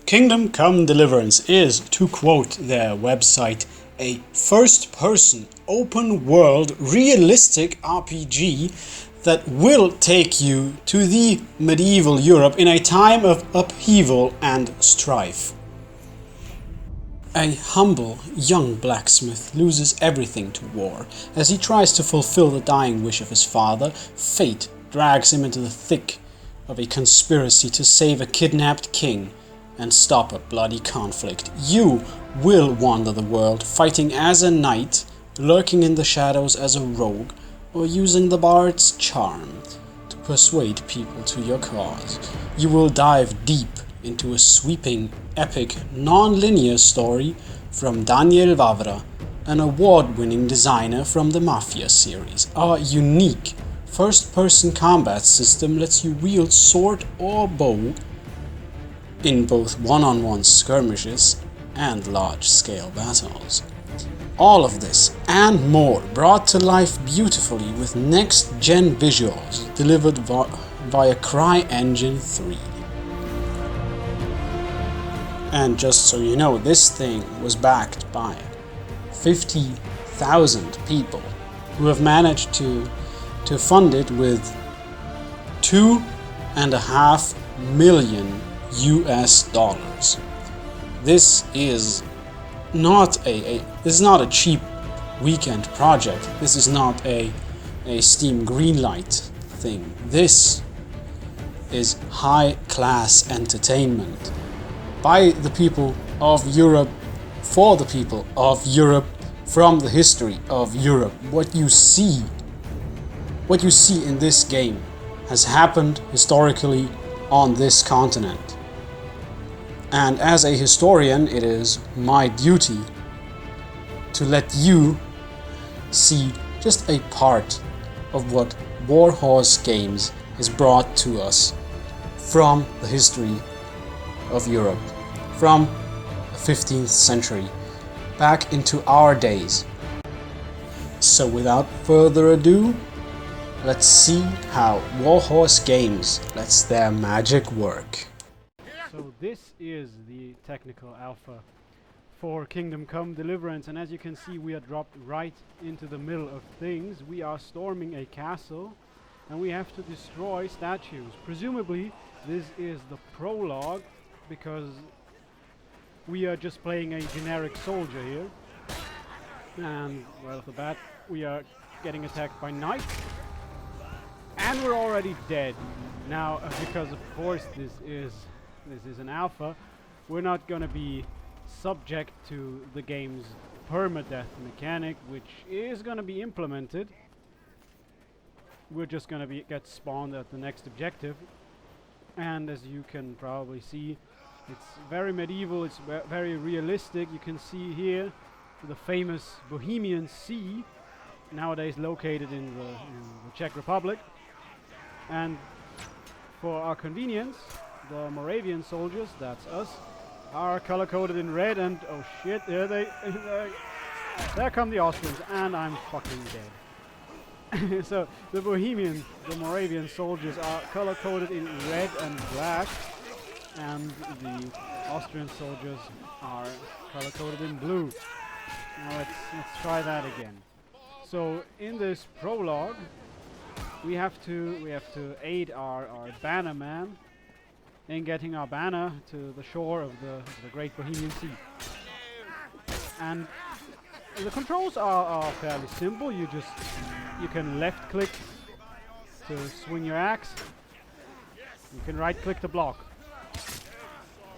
Kingdom Come Deliverance is, to quote their website, a first-person, open-world, realistic RPG that will take you to the medieval Europe in a time of upheaval and strife. A humble, young blacksmith loses everything to war. As he tries to fulfill the dying wish of his father, fate drags him into the thick of a conspiracy to save a kidnapped king and stop a bloody conflict. You will wander the world, fighting as a knight, lurking in the shadows as a rogue, or using the bard's charm to persuade people to your cause. You will dive deep into a sweeping, epic, non-linear story from Daniel Vavra, an award-winning designer from the Mafia series. Our unique first-person combat system lets you wield sword or bow in both one-on-one skirmishes and large-scale battles. All of this and more brought to life beautifully with next-gen visuals delivered via CryEngine 3. And just so you know, this thing was backed by 50,000 people who have managed to fund it with $2.5 million US. This is not a cheap weekend project. This is not a Steam Greenlight thing. This is high-class entertainment by the people of Europe, for the people of Europe, from the history of Europe. What you see in this game has happened historically on this continent. And as a historian, it is my duty to let you see just a part of what Warhorse Games has brought to us from the history of Europe, from the 15th century, back into our days. So without further ado, let's see how Warhorse Games lets their magic work. So this is the technical alpha for Kingdom Come Deliverance, and as you can see, we are dropped right into the middle of things. We are storming a castle and we have to destroy statues. Presumably this is the prologue, because we are just playing a generic soldier here, and right off the bat we are getting attacked by knights and we're already dead. Now because of course this is an alpha, we're not gonna be subject to the game's permadeath mechanic, which is gonna be implemented. We're just gonna get spawned at the next objective, and as you can probably see, it's very medieval, it's very realistic. You can see here the famous Bohemian Sea, nowadays located in the Czech Republic. And for our convenience, the Moravian soldiers, that's us, are color-coded in red, and oh shit, there come the Austrians, and I'm fucking dead. So the Moravian soldiers are color-coded in red and black, and the Austrian soldiers are color-coded in blue. Now let's try that again. So in this prologue, we have to aid our banner man in getting our banner to the shore of the Great Bohemian Sea. And the controls are fairly simple. You can left click to swing your axe. You can right click to block.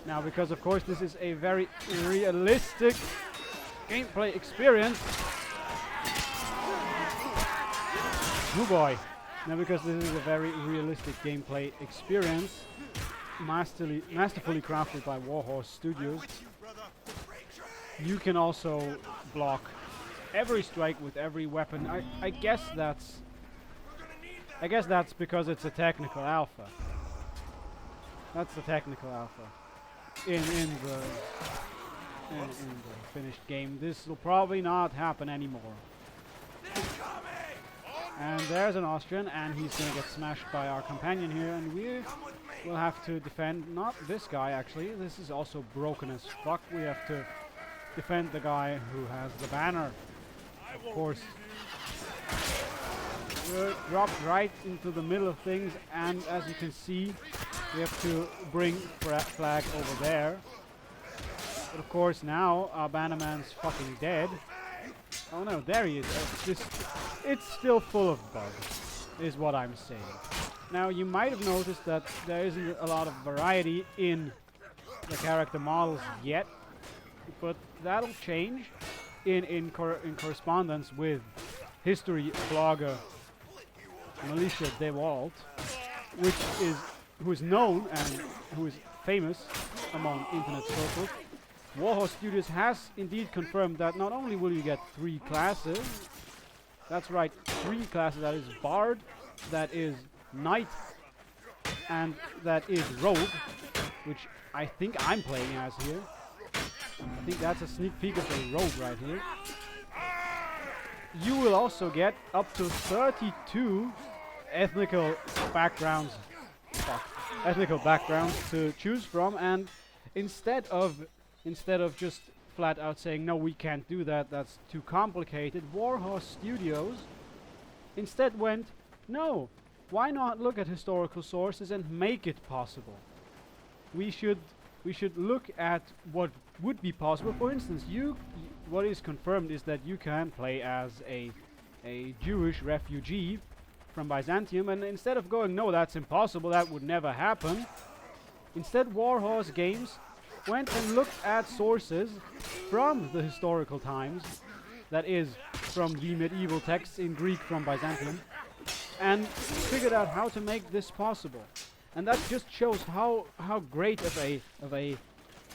Now because of course this is a very realistic gameplay experience. Oh boy. Now because this is a very realistic gameplay experience, masterfully crafted by Warhorse Studios, you can also block every strike with every weapon. I guess that's because it's a technical alpha. That's the technical alpha. In the finished game, this will probably not happen anymore. And there's an Austrian, and he's gonna get smashed by our companion here, and we'll have to defend, not this guy actually, this is also broken as fuck. We have to defend the guy who has the banner. Of course, we're dropped right into the middle of things, and as you can see, we have to bring flag over there. But of course now our bannerman's fucking dead. Oh no, there he is. It's still full of bugs, is what I'm saying. Now you might have noticed that there isn't a lot of variety in the character models yet, but that'll change in correspondence with history blogger Militia DeWalt, who is known and who is famous among internet circles. Warhorse Studios has indeed confirmed that not only will you get 3 classes, that's right, 3 classes, that is Bard, that is Knight, and that is Rogue, which I think I'm playing as here. I think that's a sneak peek of a Rogue right here. You will also get up to 32 ethnical backgrounds to choose from, and instead of just flat out saying no, we can't do that, that's too complicated, Warhorse Studios instead went, no, why not look at historical sources and make it possible? We should look at what would be possible. For instance, what is confirmed is that you can play as a Jewish refugee from Byzantium, and instead of going, no, that's impossible, that would never happen, instead Warhorse Games went and looked at sources from the historical times, that is, from the medieval texts in Greek from Byzantium, and figured out how to make this possible. And that just shows how great of a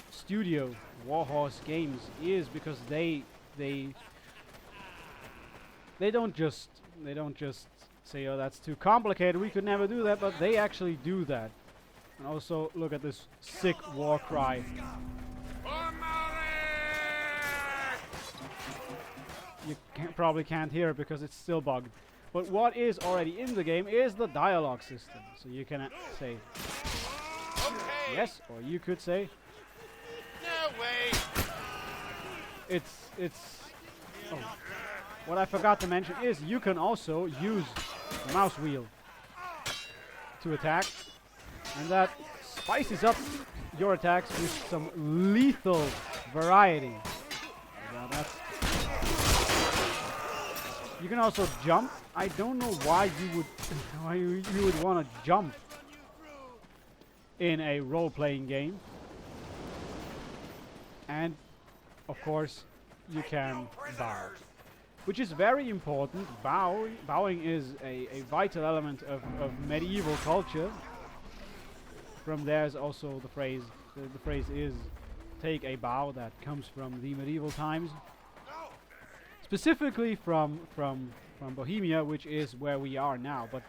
studio Warhorse Games is, because they don't just say, oh, that's too complicated, we could never do that, but they actually do that. And also look at this sick war cry. You probably can't hear it because it's still bugged. But what is already in the game is the dialogue system. So you can say yes, or you could say no way. It's oh, what I forgot to mention is you can also use the mouse wheel to attack, and that spices up your attacks with some lethal variety. You can also jump. I don't know why you would want to jump in a role-playing game. And of course you can bow, which is very important. Bowing is a vital element of medieval culture. From there's also the phrase. The phrase is "take a bow," that comes from the medieval times. Specifically from Bohemia, which is where we are now. But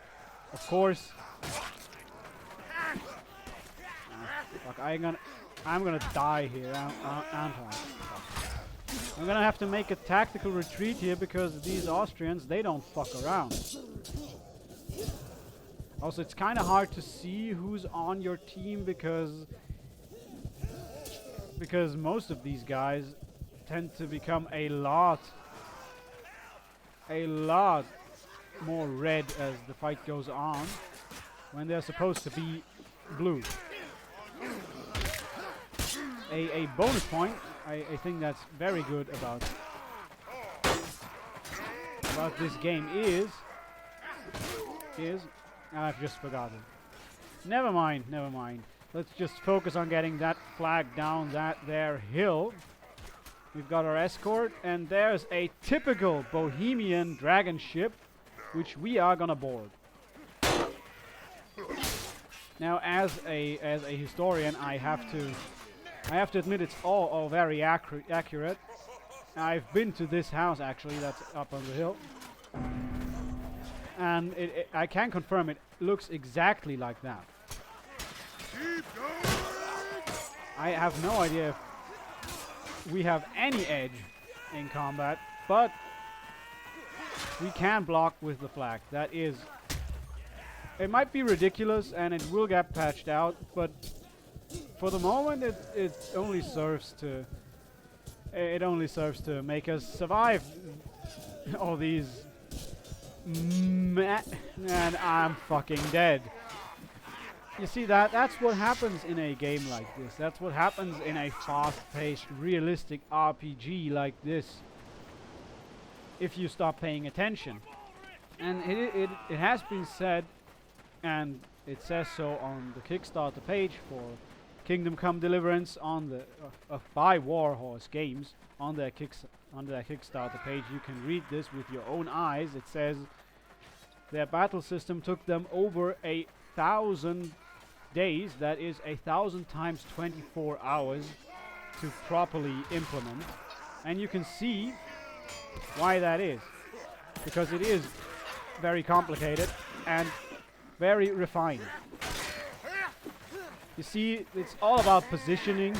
of course, fuck, I'm gonna die here, aren't I? I'm gonna have to make a tactical retreat here because these Austrians, they don't fuck around. Also, it's kind of hard to see who's on your team because most of these guys tend to become a lot more red as the fight goes on, when they're supposed to be blue. A bonus point, I think that's very good about this game is I've just forgotten. Never mind. Let's just focus on getting that flag down that there hill. We've got our escort, and there's a typical Bohemian dragon ship, which we are gonna board. Now, as a historian, I have to admit it's all very accurate. I've been to this house actually, that's up on the hill, and I can confirm it looks exactly like that. I have no idea if we have any edge in combat, but we can block with the flag. That is It might be ridiculous and it will get patched out, but for the moment it only serves to make us survive all these and I'm fucking dead. You see, that's what happens in a game like this. That's what happens in a fast-paced, realistic RPG like this. If you stop paying attention. And it has been said, and it says so on the Kickstarter page for Kingdom Come Deliverance on the by Warhorse Games on their Kickstarter page. You can read this with your own eyes. It says their battle system took them over 1,000 days, that is 1,000 times 24 hours, to properly implement. And you can see why that is, because it is very complicated and very refined. You see, it's all about positioning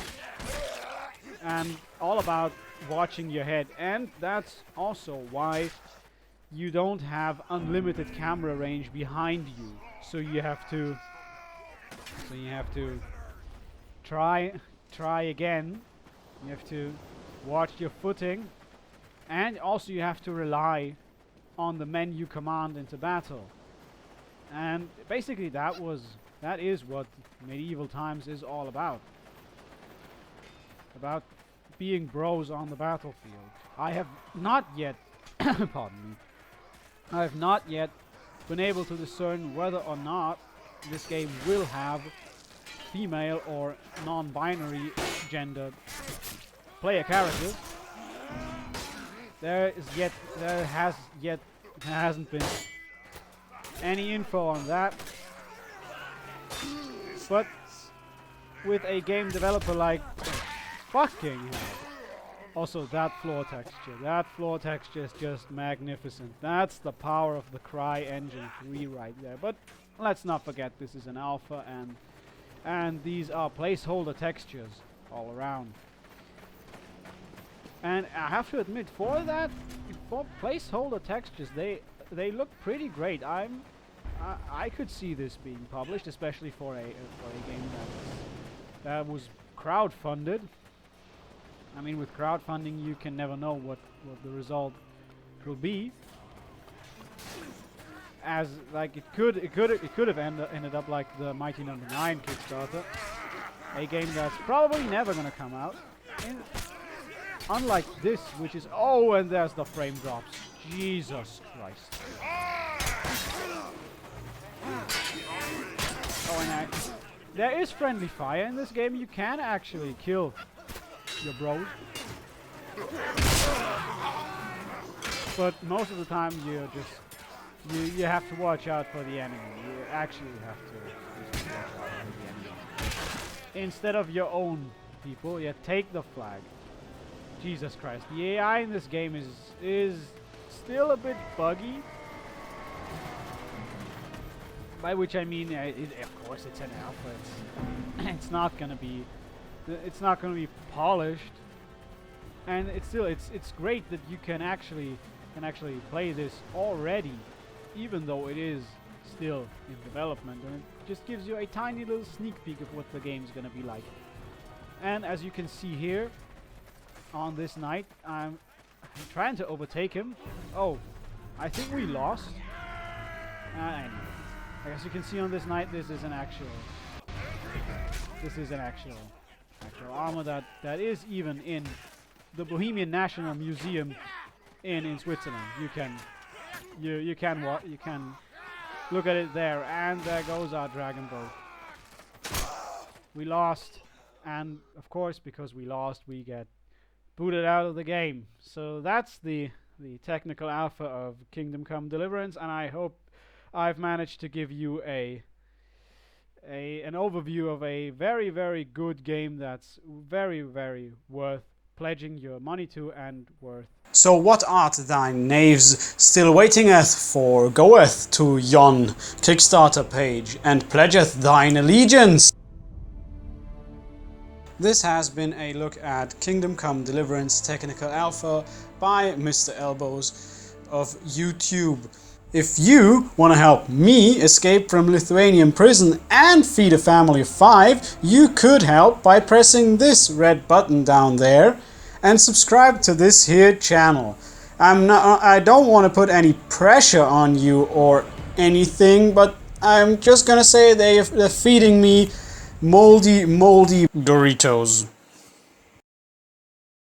and all about watching your head, and that's also why you don't have unlimited camera range behind you. So you have to try again. You have to watch your footing, and also you have to rely on the menu command into battle. And basically that is what medieval times is all about. About being bros on the battlefield. I have not yet pardon me. I have not yet been able to discern whether or not this game will have female or non-binary gender player characters. There hasn't been any info on that. But with a game developer like fucking hell. Also, that floor texture is just magnificent. That's the power of the CryEngine 3 right there. But let's not forget this is an alpha, and these are placeholder textures all around. And I have to admit, for placeholder textures, they look pretty great. I could see this being published, especially for a game that was crowdfunded. I mean, with crowdfunding, you can never know what the result will be. As like it could have ended up like the Mighty Number 9 Kickstarter, a game that's probably never gonna come out. Unlike this, which is and there's the frame drops. Jesus Christ. And there is friendly fire in this game. You can actually kill your bros, but most of the time you have to watch out for the enemy. You actually have to just watch out for the enemy instead of your own people. Yeah, take the flag. Jesus Christ, the AI in this game is still a bit buggy. By which I mean, of course, it's an alpha. It's not gonna be polished, and it's great that you can actually play this already, even though it is still in development, and it just gives you a tiny little sneak peek of what the game's gonna be like. And as you can see here, on this night, I'm trying to overtake him. Oh, I think we lost. Anyway, as you can see on this night, this is an actual armor that is even in the Bohemian National Museum in Switzerland. You can look at it there, and there goes our dragon boat. We lost, and of course, because we lost, we get booted out of the game. So that's the technical alpha of Kingdom Come Deliverance, and I hope I've managed to give you an overview of a very, very good game that's very, very worth pledging your money to and worth. So what art thine knaves still waitingeth for? Goeth to yon Kickstarter page and pledgeth thine allegiance. This has been a look at Kingdom Come Deliverance Technical Alpha by Mr. Elbows of YouTube. If you want to help me escape from Lithuanian prison and feed a family of 5, you could help by pressing this red button down there and subscribe to this here channel. I don't want to put any pressure on you or anything, but I'm just gonna say they're feeding me moldy Doritos.